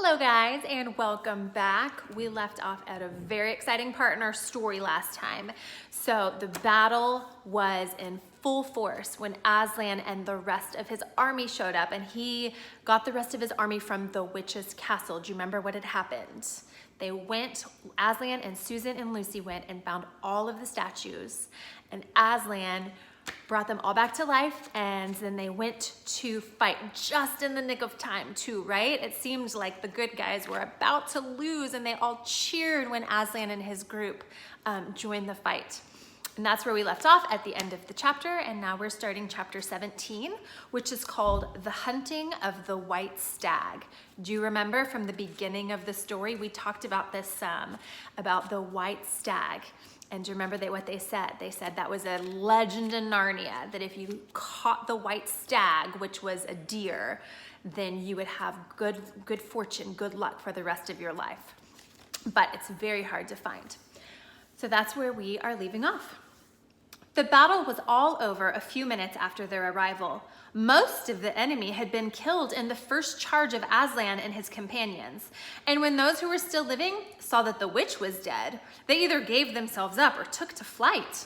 Hello guys, and welcome back. We left off at a very exciting part in our story last time. So the battle was in full force when Aslan and the rest of his army showed up, and he got the rest of his army from the witch's castle. Do you remember what had happened? They went, Aslan and Susan and Lucy went and found all of the statues, and Aslan brought them all back to life, and then they went to fight just in the nick of time too, right? It seemed like the good guys were about to lose, and they all cheered when Aslan and his group joined the fight. And that's where we left off at the end of the chapter, and now we're starting chapter 17, which is called The Hunting of the White Stag. Do you remember from the beginning of the story, we talked about this, about the white stag? And do you remember what they said? They said that was a legend in Narnia, that if you caught the white stag, which was a deer, then you would have good fortune, good luck for the rest of your life. But it's very hard to find. So that's where we are leaving off. The battle was all over a few minutes after their arrival. Most of the enemy had been killed in the first charge of Aslan and his companions. And when those who were still living saw that the witch was dead, they either gave themselves up or took to flight.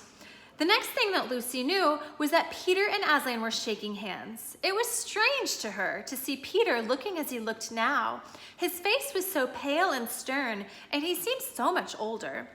The next thing that Lucy knew was that Peter and Aslan were shaking hands. It was strange to her to see Peter looking as he looked now. His face was so pale and stern, and he seemed so much older.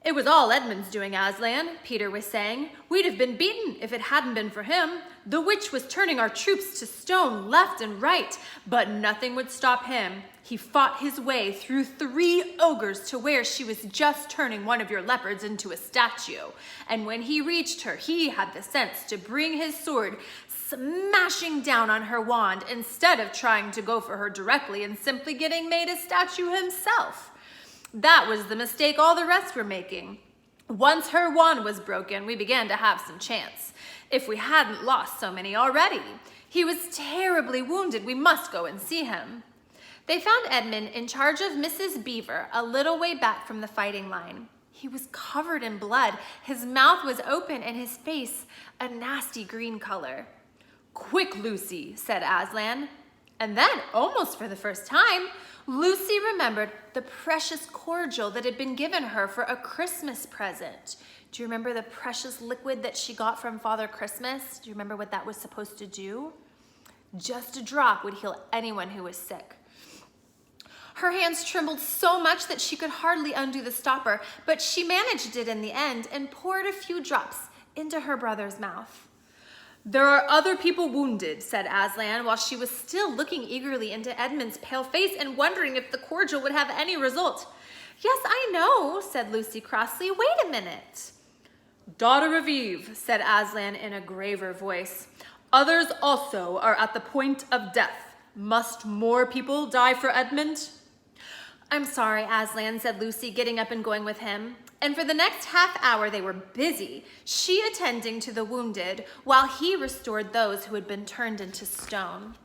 "It was all Edmund's doing, Aslan," Peter was saying. "We'd have been beaten if it hadn't been for him. The witch was turning our troops to stone left and right, but nothing would stop him. He fought his way through 3 ogres to where she was just turning one of your leopards into a statue. And when he reached her, he had the sense to bring his sword smashing down on her wand instead of trying to go for her directly and simply getting made a statue himself. That was the mistake all the rest were making. Once her wand was broken, we began to have some chance. If we hadn't lost so many already. He was terribly wounded. We must go and see him." They found Edmund in charge of Mrs. Beaver, a little way back from the fighting line. He was covered in blood. His mouth was open and his face a nasty green color. "Quick, Lucy," said Aslan. And then, almost for the first time, Lucy remembered the precious cordial that had been given her for a Christmas present. Do you remember the precious liquid that she got from Father Christmas? Do you remember what that was supposed to do? Just a drop would heal anyone who was sick. Her hands trembled so much that she could hardly undo the stopper, but she managed it in the end and poured a few drops into her brother's mouth. "There are other people wounded," said Aslan, while she was still looking eagerly into Edmund's pale face and wondering if the cordial would have any result. "Yes, I know," said Lucy crossly. "Wait a minute." "Daughter of Eve," said Aslan in a graver voice, "others also are at the point of death. Must more people die for Edmund?" "I'm sorry, Aslan," said Lucy, getting up and going with him. And for the next half hour they were busy, she attending to the wounded, while he restored those who had been turned into stone.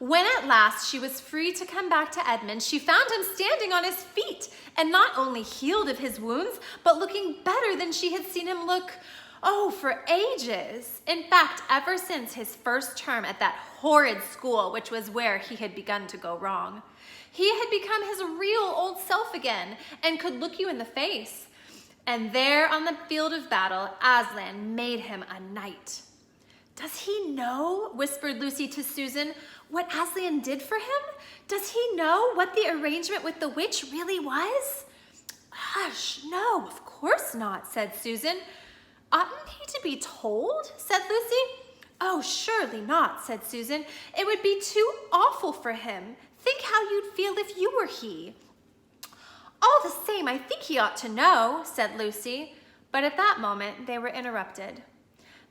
When at last she was free to come back to Edmund, she found him standing on his feet, and not only healed of his wounds, but looking better than she had seen him look, for ages. In fact, ever since his first term at that horrid school, which was where he had begun to go wrong. He had become his real old self again and could look you in the face. And there on the field of battle, Aslan made him a knight. "Does he know," whispered Lucy to Susan, "what Aslan did for him? Does he know what the arrangement with the witch really was?" "Hush, no, of course not," said Susan. "Oughtn't he to be told?" said Lucy. "Oh, surely not," said Susan. "It would be too awful for him. Think how you'd feel if you were he." "All the same, I think he ought to know," said Lucy. But at that moment, they were interrupted.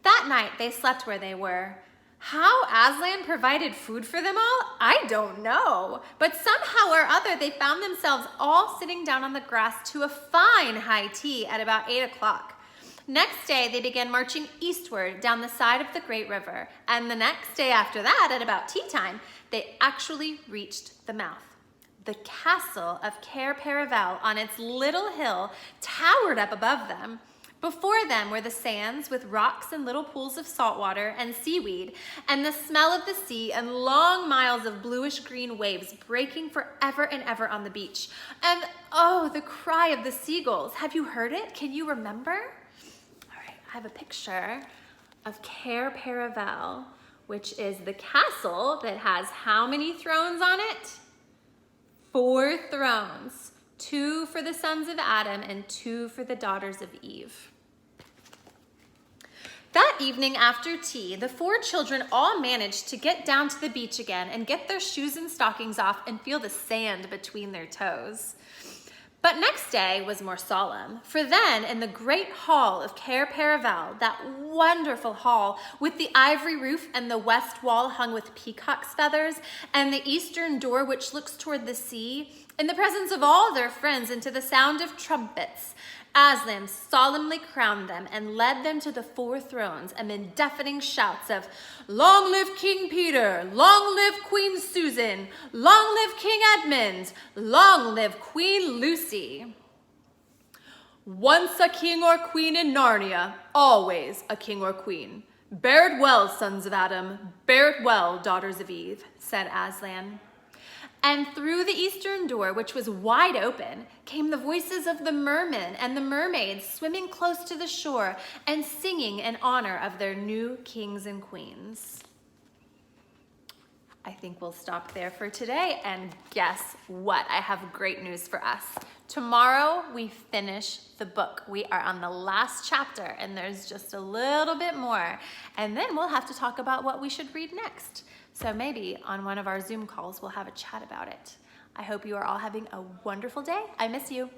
That night, they slept where they were. How Aslan provided food for them all, I don't know. But somehow or other, they found themselves all sitting down on the grass to a fine high tea at about 8 o'clock. Next day, they began marching eastward down the side of the great river. And the next day after that, at about tea time, they actually reached the mouth. The castle of Cair Paravel on its little hill towered up above them. Before them were the sands with rocks and little pools of salt water and seaweed, and the smell of the sea and long miles of bluish-green waves breaking forever and ever on the beach. And oh, the cry of the seagulls. Have you heard it? Can you remember? All right, I have a picture of Cair Paravel, which is the castle that has how many thrones on it? 4 thrones. 2 for the sons of Adam and 2 for the daughters of Eve. That evening after tea, the 4 children all managed to get down to the beach again and get their shoes and stockings off and feel the sand between their toes. But next day was more solemn, for then in the great hall of Cair Paravel, that wonderful hall with the ivory roof and the west wall hung with peacock's feathers and the eastern door which looks toward the sea, in the presence of all their friends and to the sound of trumpets, Aslan solemnly crowned them and led them to the 4 thrones amid deafening shouts of, "Long live King Peter! Long live Queen Susan! Long live King Edmund! Long live Queen Lucy!" "Once a king or queen in Narnia, always a king or queen. Bear it well, sons of Adam, bear it well, daughters of Eve," said Aslan. And through the eastern door, which was wide open, came the voices of the mermen and the mermaids swimming close to the shore and singing in honor of their new kings and queens. I think we'll stop there for today, and guess what? I have great news for us. Tomorrow we finish the book. We are on the last chapter, and there's just a little bit more, and then we'll have to talk about what we should read next. So maybe on one of our Zoom calls, we'll have a chat about it. I hope you are all having a wonderful day. I miss you.